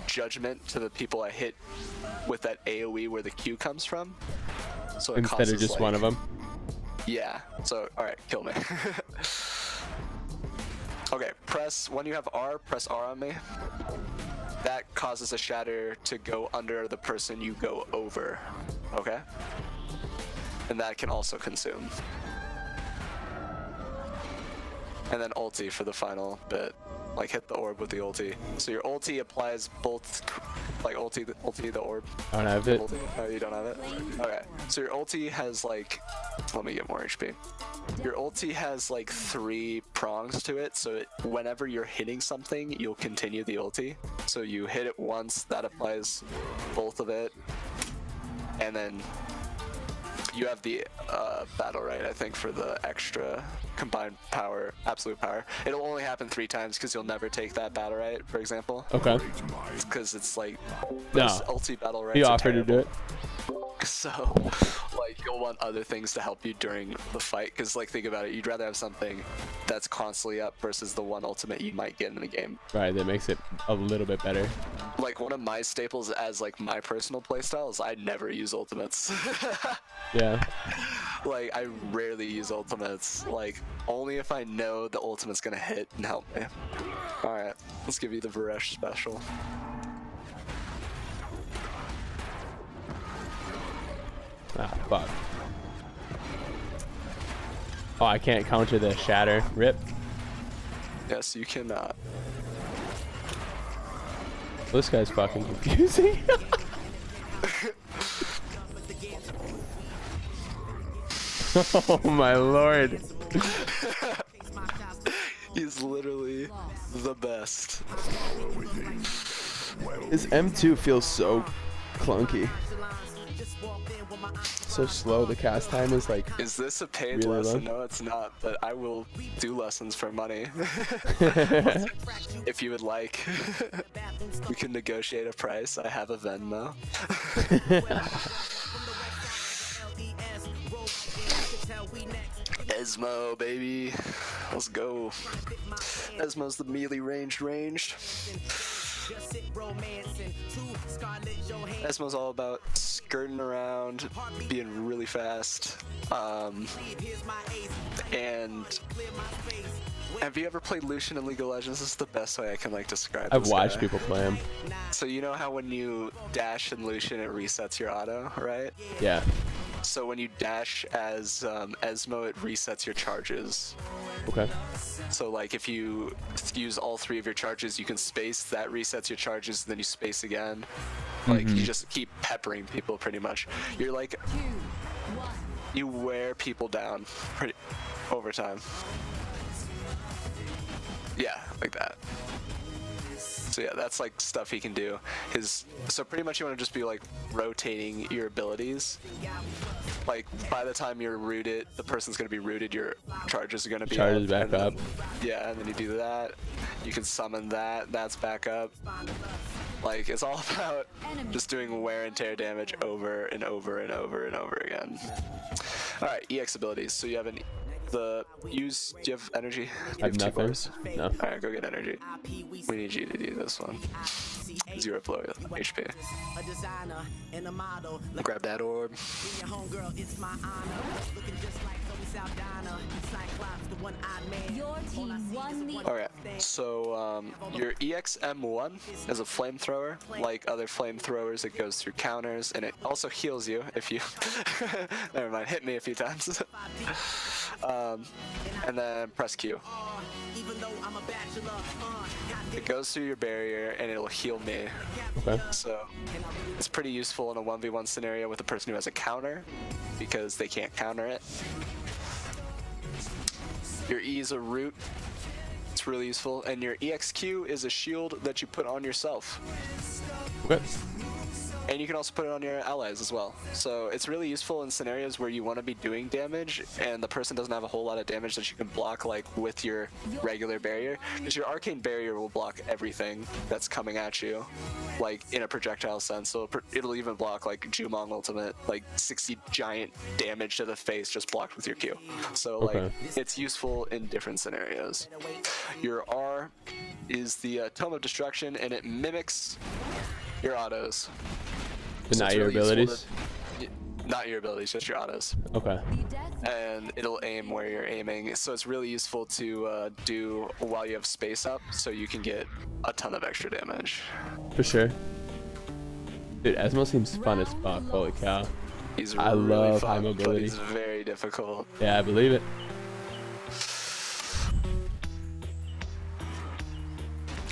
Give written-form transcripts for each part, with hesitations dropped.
judgment to the people I hit with that AoE where the Q comes from. So it Instead causes, of just like, one of them. Yeah. So alright, kill me. Okay, when you have R, press R on me. That causes a shatter to go under the person you go over. Okay? And that can also consume. And then ulti for the final bit. Like hit the orb with the ulti. So your ulti applies both, like ulti the orb. I don't have it. Ulti? Oh, you don't have it? Okay. So your ulti has like, let me get more HP. Your ulti has like 3 prongs to it, so whenever you're hitting something, you'll continue the ulti. So you hit it once, that applies both of it, and then you have the Battlerite, I think, for the extra combined power, absolute power. It'll only happen 3 times because you'll never take that Battlerite, for example. Okay. Because it's like, No. those ulti Battlerites He are offered to do it. So, like, you'll want other things to help you during the fight, because, like, think about it, you'd rather have something that's constantly up versus the one ultimate you might get in the game. Right, that makes it a little bit better. Like, one of my staples as, like, my personal playstyle is I never use ultimates. Yeah. Like, I rarely use ultimates. Like, only if I know the ultimate's gonna hit and help me. Alright, let's give you the Varesh special. Ah, fuck. Oh, I can't counter the shatter. Rip. Yes, you cannot. This guy's fucking confusing. Oh my lord. He's literally the best. His M2 feels so clunky. So slow. The cast time is like. Is this a paid really lesson? low? No, it's not, but I will do lessons for money. If you would like. We can negotiate a price. I have a Venmo. Esmo, baby. Let's go. Esmo's the melee ranged. Esmo's all about skirting around, being really fast. And have you ever played Lucian in League of Legends? This is the best way I can like describe I've this watched guy. people play him. So you know how when you dash in Lucian it resets your auto, right? Yeah. So when you dash as Esmo, it resets your charges. Okay. So like if you use all 3 of your charges, you can space, that resets your charges, then you space again. Like you just keep peppering people pretty much. You're like, you wear people down pretty over time. Yeah, like that. So yeah, that's like stuff he can do. So pretty much you want to just be like rotating your abilities. Like by the time you're rooted, the person's gonna be rooted, your charges are gonna be Charges up, back up. Yeah, and then you do that. You can summon that, that's back up. Like it's all about just doing wear and tear damage over and over and over and over again. Alright, EX abilities. So you have do you have energy? I have nothing. No. Alright, go get energy. We need you to do this one. 0 flow HP. Grab that orb. Alright, so your EXM1 is a flamethrower. Like other flamethrowers, it goes through counters, and it also heals you if you... Never mind, hit me a few times. And then press Q. It goes through your barrier and it'll heal me. Okay. So it's pretty useful in a 1v1 scenario with a person who has a counter, because they can't counter it. Your E is a root. It's really useful. And your EXQ is a shield that you put on yourself. Okay. And you can also put it on your allies as well. So it's really useful in scenarios where you want to be doing damage and the person doesn't have a whole lot of damage that you can block like with your regular barrier. Because your arcane barrier will block everything that's coming at you, like in a projectile sense. So it'll even block like Jumong ultimate, like 60 giant damage to the face just blocked with your Q. So like it's useful in different scenarios. Your R is the Tome of Destruction, and it mimics your autos. But not your abilities? Not your abilities, just your autos. Okay. And it'll aim where you're aiming, so it's really useful to do while you have space up, so you can get a ton of extra damage. For sure. Dude, Esmo seems fun as fuck. Holy cow. He's I really love fun, high mobility. but he's very difficult. Yeah, I believe it.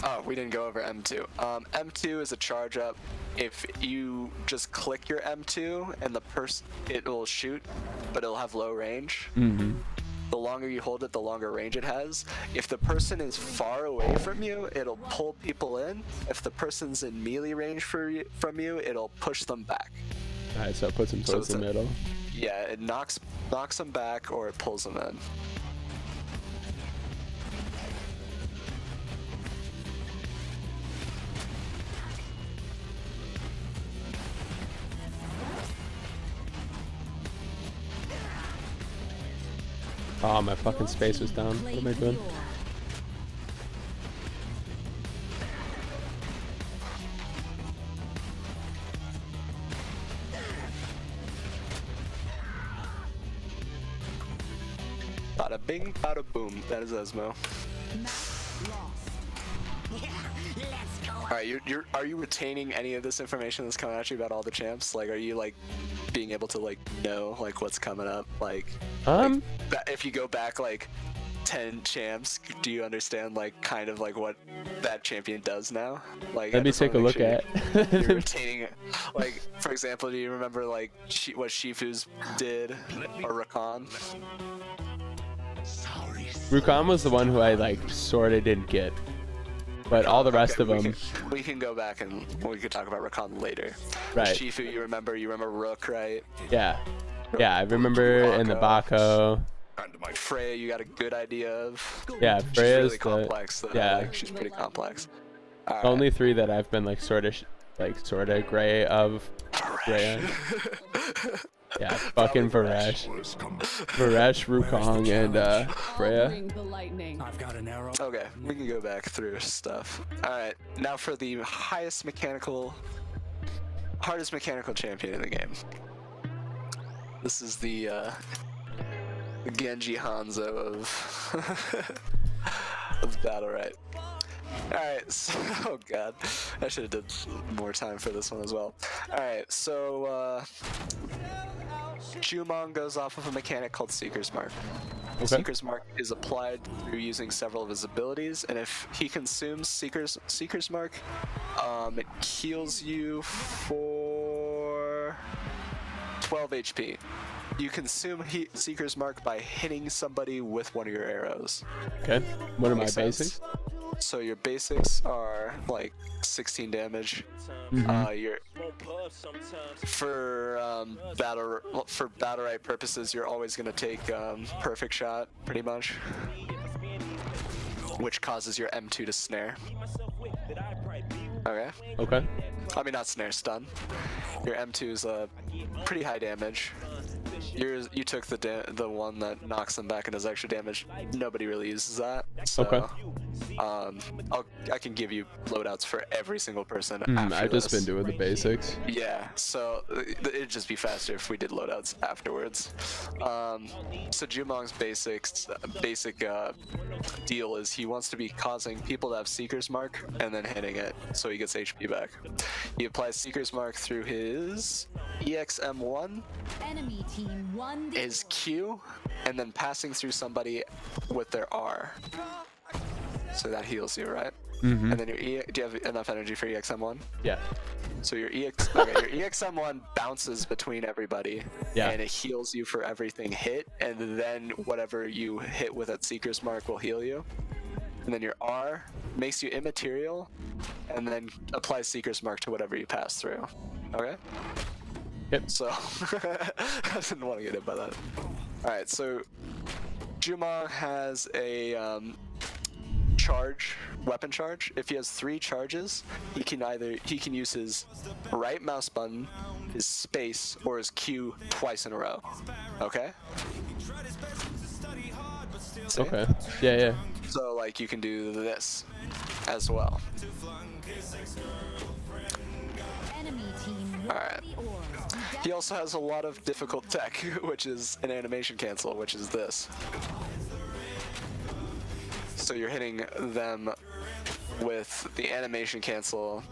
Oh, we didn't go over M2. M2 is a charge up. If you just click your M2 and it will shoot, but it'll have low range. The longer you hold it, the longer range it has. If the person is far away from you, it'll pull people in. If the person's in melee range from you, it'll push them back. Alright, so it puts them towards the middle. Yeah, it knocks them back or it pulls them in. Oh, my fucking space was down. What am I doing? Bada bing, bada boom. That is Esmo. Alright, are you retaining any of this information that's coming at you about all the champs? Like, are you like being able to like know like what's coming up? Like if you go back like 10 champs, do you understand like kind of like what that champion does now? Like, let me take a look at. You're retaining it. Like, for example, do you remember like what Shifu's did or Rakan? Rakan was the one who I like sort of didn't get. But all the rest of them, we can go back and we could talk about Rakan later. Right. Shifu, you remember Rook, right? Yeah, yeah, I remember in the Bako. Freya, you got a good idea of. Yeah, Freya's really complex. Though. Yeah, like, she's pretty complex. The only three that I've been like sort of gray of Freya. Yeah, fucking Varesh, Wukong, and Freya. Okay, we can go back through stuff. Alright, now for the hardest mechanical champion in the game. This is the Genji Hanzo of of Battlerite. Alright, so, oh god, I should have did more time for this one as well. Alright, so Jumong goes off of a mechanic called Seeker's Mark. Okay. Seeker's Mark is applied through using several of his abilities, and if he consumes Seeker's Mark, it heals you for 12 HP. You consume Seeker's Mark by hitting somebody with one of your arrows. Okay, what are my basics? So your basics are like 16 damage. For Battlerite purposes, you're always gonna take perfect shot, pretty much, which causes your M2 to snare. Okay. Okay. I mean, not snare, stun. Your M2 is pretty high damage. You took the one that knocks them back and does extra damage. Nobody really uses that. So, okay. I can give you loadouts for every single person. I've just been doing the basics. Yeah, so it'd just be faster if we did loadouts afterwards. So Jumong's basic deal is he wants to be causing people to have Seeker's Mark and then hitting it, so he gets HP back. He applies Seeker's Mark through his EXM1, his Q, and then passing through somebody with their R. So that heals you, right? And then your do you have enough energy for EXM1? Yeah. So your your EXM1 bounces between everybody, and it heals you for everything hit, and then whatever you hit with that Seeker's Mark will heal you. and then your R makes you immaterial, and then applies Seeker's Mark to whatever you pass through. Okay? Yep. So, I didn't want to get hit by that. Alright, so Jumong has a weapon charge. If he has 3 charges, he can use his right mouse button, his space, or his Q twice in a row. Okay? See? Okay. Yeah. So like you can do this as well. Alright. He also has a lot of difficult tech, which is an animation cancel, which is this. So you're hitting them with the animation cancel.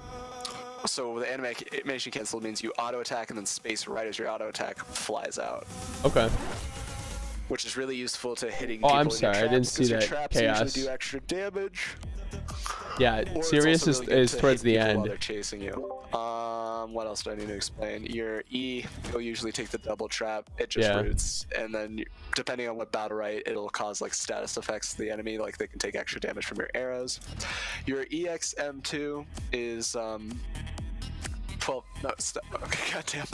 So the animation cancel means you auto attack and then space right as your auto attack flies out. Okay. Which is really useful to hitting. Oh, people I'm sorry, I didn't see that. Traps Chaos. usually do extra damage. Yeah, Or Sirius it's also really is good to towards hit the people end. while they're chasing you. What else do I need to explain? Your E, you'll usually take the double trap. It just roots, and then depending on what Battlerite, it'll cause like status effects to the enemy, like they can take extra damage from your arrows. Your EXM2 is 12. No, stop. Okay, goddamn,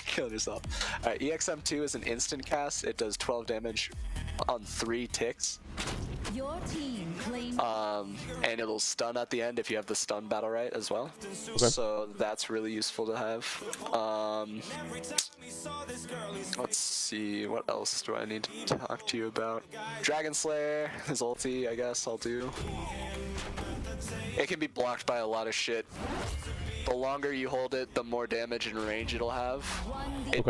killing yourself. All right, EXM2 is an instant cast. It does 12 damage on 3 ticks. Your team claims and it'll stun at the end if you have the stun Battlerite as well. Okay. So that's really useful to have. Let's see, what else do I need to talk to you about? Dragon Slayer, his ulti, I guess I'll do. It can be blocked by a lot of shit. The longer you hold it, the more damage and range it'll have. It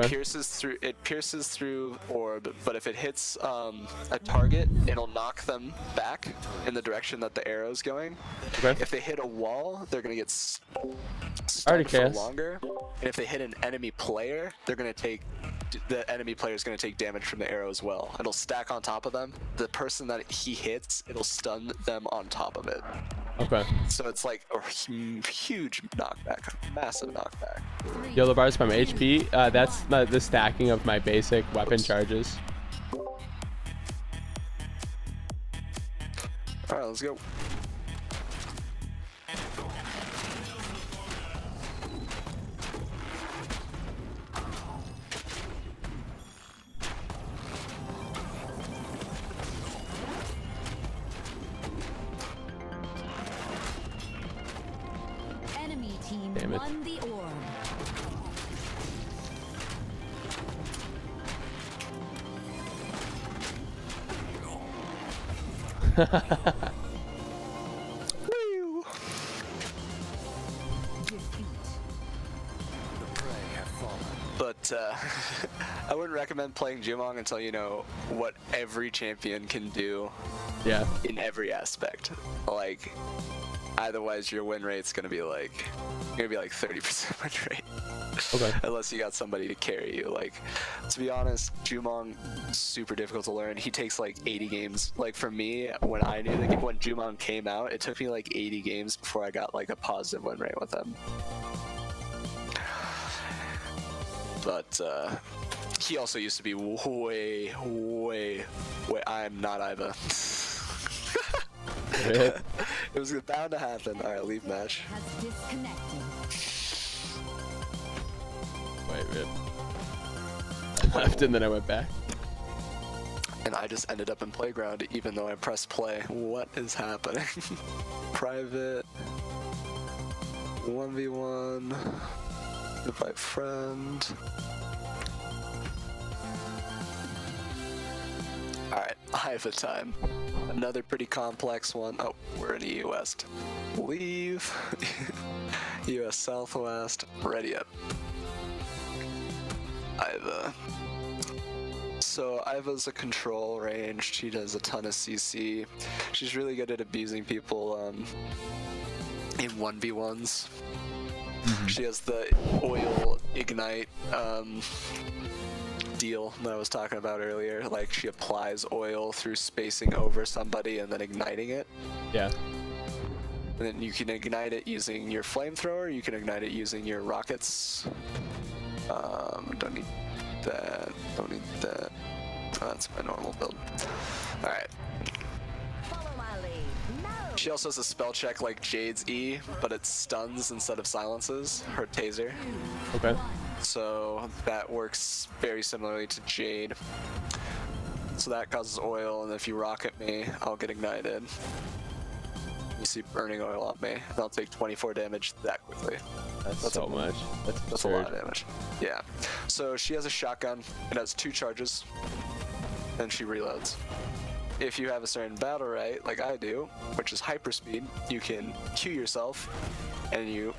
pierces through orb, but if it hits a target, it'll knock them back in the direction that the arrow's going. Okay. If they hit a wall, they're gonna get Already stunned for cast. longer. And if they hit an enemy player, the enemy player is gonna take damage from the arrow as well. It'll stack on top of them. The person that he hits, it'll stun them on top of it. Okay. So it's like a huge knockback, massive knockback. Yellow bars from HP. That's the stacking of my basic weapon charges. Alright, let's go. enemy team Damn it. won the orb. Woo! But I wouldn't recommend playing Jumong until you know what every champion can do Yeah. in every aspect. Like, otherwise your win rate's gonna be like 30% win rate. Okay. Unless you got somebody to carry you. Like, to be honest, Jumong super difficult to learn. He takes like 80 games. Like for me, when Jumong came out, it took me like 80 games before I got like a positive win rate with him. But he also used to be way. I am not Iva. It was bound to happen. All right, leave match. Has disconnected. Wait, rip. I left and then I went back. And I just ended up in playground even though I pressed play. What is happening? Private 1v1. Invite friend. Alright, I have a time. Another pretty complex one. Oh, we're in EU West. Leave. US Southwest. Ready up. Iva. So Iva's a control range. She does a ton of CC. She's really good at abusing people in 1v1s. She has the oil ignite deal that I was talking about earlier. Like, she applies oil through spacing over somebody and then igniting it. Yeah. And then you can ignite it using your flamethrower. You can ignite it using your rockets. Don't need that. Don't need that. Oh, that's my normal build. All right. Follow my lead. She also has a spell check like Jade's E, but it stuns instead of silences, her taser. Okay. So that works very similarly to Jade. So that causes oil, and if you rocket me, I'll get ignited. You see burning oil on me, and I'll take 24 damage that quickly. That's so much. That's a lot of damage. Yeah. So she has a shotgun. It has 2 charges, and she reloads. If you have a certain Battlerite, like I do, which is hyperspeed, you can Q yourself, and you